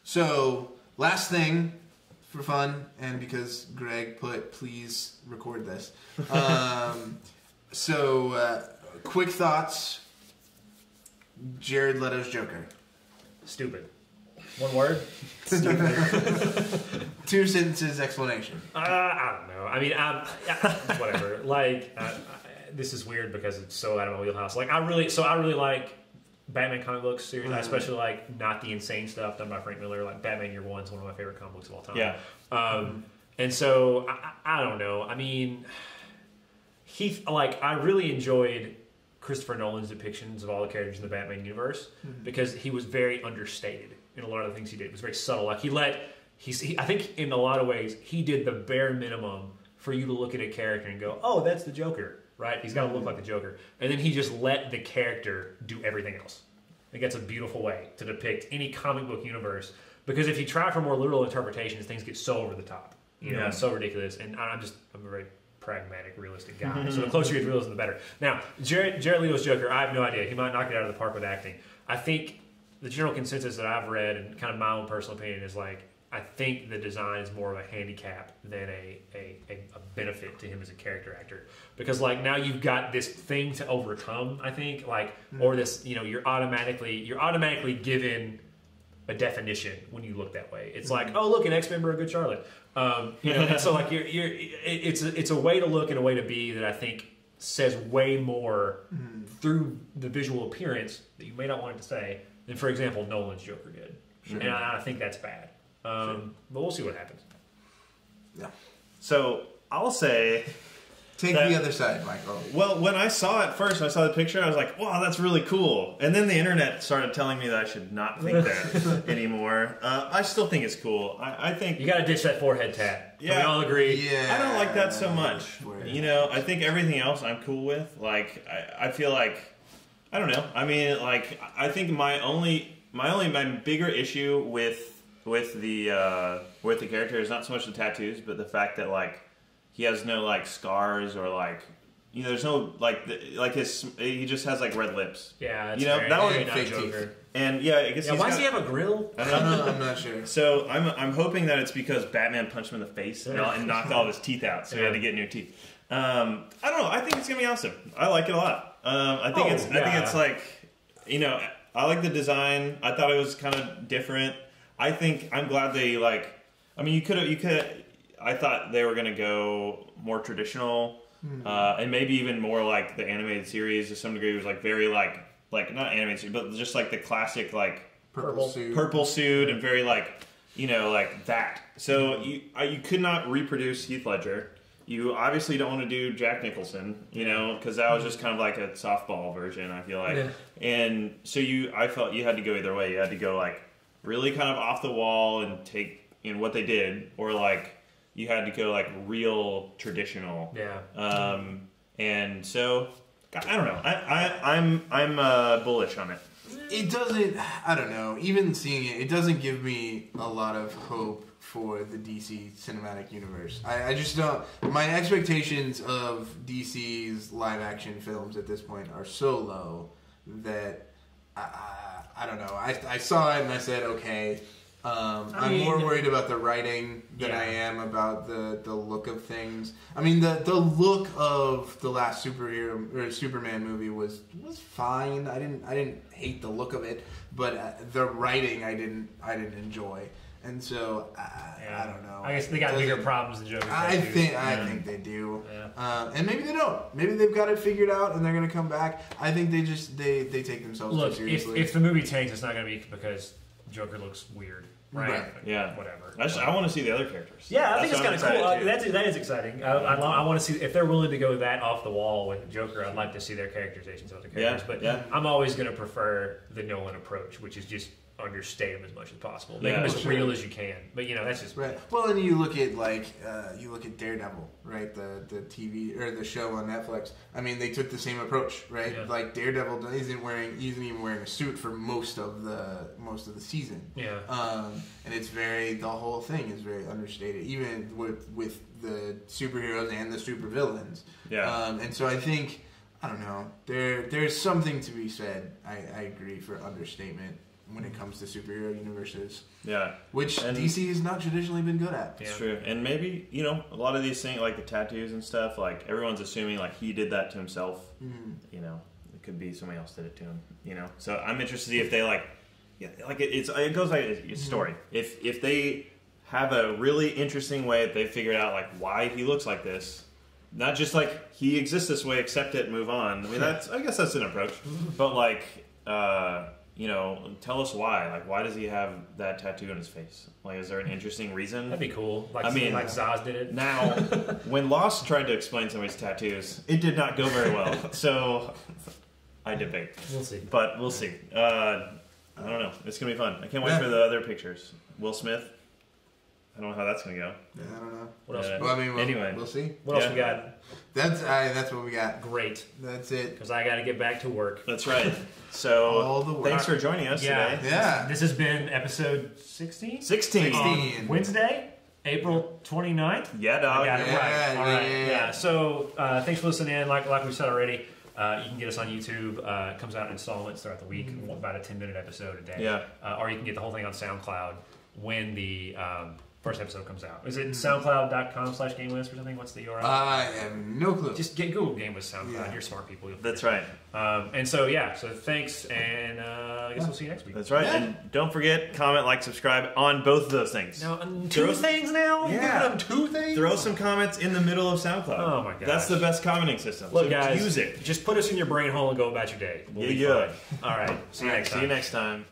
So, last thing for fun, and because Greg put, please record this. Quick thoughts. Jared Leto's Joker. Stupid. One word? Stupid. 2 sentences explanation. I don't know. I mean, whatever. Like, this is weird because it's so out of my wheelhouse. Like, I really like Batman comic books series. I especially like not the insane stuff done by Frank Miller. Like Batman Year One is one of my favorite comic books of all time. Yeah. And so I don't know. I mean, I really enjoyed Christopher Nolan's depictions of all the characters in the Batman universe because he was very understated in a lot of the things he did. It was very subtle. Like I think in a lot of ways he did the bare minimum for you to look at a character and go, "Oh, that's the Joker." Right? He's got to look like the Joker. And then he just let the character do everything else. I think that's a beautiful way to depict any comic book universe. Because if you try for more literal interpretations, things get so over the top. You know, it's so ridiculous. And I'm a very pragmatic, realistic guy. So the closer you get to realism, the better. Now, Jared Leto's Joker, I have no idea. He might knock it out of the park with acting. I think the general consensus that I've read, and kind of my own personal opinion, is like, I think the design is more of a handicap than a benefit to him as a character actor. Because like now you've got this thing to overcome, I think, like, or this, you know, you're automatically given a definition when you look that way. It's like, oh, look, an ex-member of Good Charlotte. You know, and so like it's a way to look and a way to be that I think says way more through the visual appearance that you may not want it to say than, for example, Nolan's Joker did. Sure. And I think that's bad. But we'll see what happens. Yeah. So I'll say, take the other side, Michael. Well, when I saw it first, I saw the picture, I was like, wow, that's really cool. And then the internet started telling me that I should not think that anymore. I still think it's cool. I think you got to ditch that forehead tat. Yeah, we all agree. Yeah, I don't like that so much. You know, I think everything else I'm cool with. Like, I feel like, I don't know. I mean, like, I think my bigger issue with the character is not so much the tattoos, but the fact that like he has no like scars or like, you know, there's no like he just has like red lips. Yeah, you know, that was fake Joker. And yeah, I guess why does he have a grill? I don't know. I'm not sure. So I'm hoping that it's because Batman punched him in the face and knocked all of his teeth out, so he had to get new teeth. I don't know. I think it's gonna be awesome. I like it a lot. I think it's like, you know, I like the design. I thought it was kind of different. I'm glad they like. I mean, you could. I thought they were gonna go more traditional, and maybe even more like the animated series to some degree. It was like very like not animated series, but just like the classic like purple suit and very like, you know, like that. So you could not reproduce Heath Ledger. You obviously don't want to do Jack Nicholson, you know, because that was just kind of like a softball version, I feel like. And so I felt you had to go either way. You had to go like really kind of off the wall and take in what they did, or like you had to go like real traditional. Yeah. And so I don't know. I'm bullish on it. It doesn't. I don't know. Even seeing it, it doesn't give me a lot of hope for the DC cinematic universe. I just don't. My expectations of DC's live action films at this point are so low that I don't know. I saw it and I said, okay. I'm more worried about the writing than I am about the look of things. I mean, the look of the last Superman movie was fine. I didn't hate the look of it, but the writing I didn't enjoy. And so I don't know. I guess they got bigger problems than Joker. I think they do. Yeah. And maybe they don't. Maybe they've got it figured out and they're going to come back. I think they take themselves too seriously. If the movie tanks, it's not going to be because Joker looks weird. Right. Yeah. Whatever. I want to see the other characters. Yeah, I think it's kind of cool. That is exciting. I want to see if they're willing to go that off the wall with Joker. I'd like to see their characterizations of the characters. But I'm always going to prefer the Nolan approach, which is just understate them as much as possible. Make them as real as you can. But you know, that's just right. Well, and you look at Daredevil, right? The TV or the show on Netflix. I mean, they took the same approach, right? Yeah. Like Daredevil isn't even wearing a suit for most of the season. Yeah. And it's the whole thing is very understated, even with the superheroes and the supervillains. Yeah. And so I think, I don't know, there's something to be said. I agree for understatement. when it comes to superhero universes. Yeah. Which DC has not traditionally been good at. It's true. And maybe, a lot of these things, like the tattoos and stuff, like everyone's assuming like he did that to himself. Mm-hmm. It could be somebody else did it to him, So I'm interested to see if they it goes like a story. If they have a really interesting way that they figured out like why he looks like this, not just like he exists this way, accept it, move on. I mean, I guess that's an approach. But like, tell us why. Like, why does he have that tattoo on his face? Like, is there an interesting reason? That'd be cool. Like Zaz did it. Now, when Lost tried to explain somebody's tattoos, it did not go very well. So, I debate. We'll see. But we'll see. I don't know. It's going to be fun. I can't wait for the other pictures. Will Smith. I don't know how that's going to go. Yeah, I don't know. What else? Well, anyway. We'll see. What else we got? That's what we got. Great. That's it. Because I got to get back to work. That's right. So, thanks for joining us today. Yeah. This has been episode 16? 16. Wednesday, April 29th. Yeah, dog. I got it right. All right. Yeah. So, thanks for listening in. Like we said already, you can get us on YouTube. It comes out in installments throughout the week, about a 10-minute episode a day. Yeah. Or you can get the whole thing on SoundCloud when the first episode comes out. Is it soundcloud.com/GameWisp or something? What's the URL? I have no clue. Just Google GameWisp SoundCloud. Yeah. You're smart people. That's right. And so thanks, and I guess we'll see you next week. That's right. Yeah. And don't forget, comment, like, subscribe on both of those things. Now, two things now? Yeah. Two things? Throw some comments in the middle of SoundCloud. Oh my gosh. That's the best commenting system. Look, so guys, use it. Just put us in your brain hole and go about your day. We'll be fine. All right. See you next time.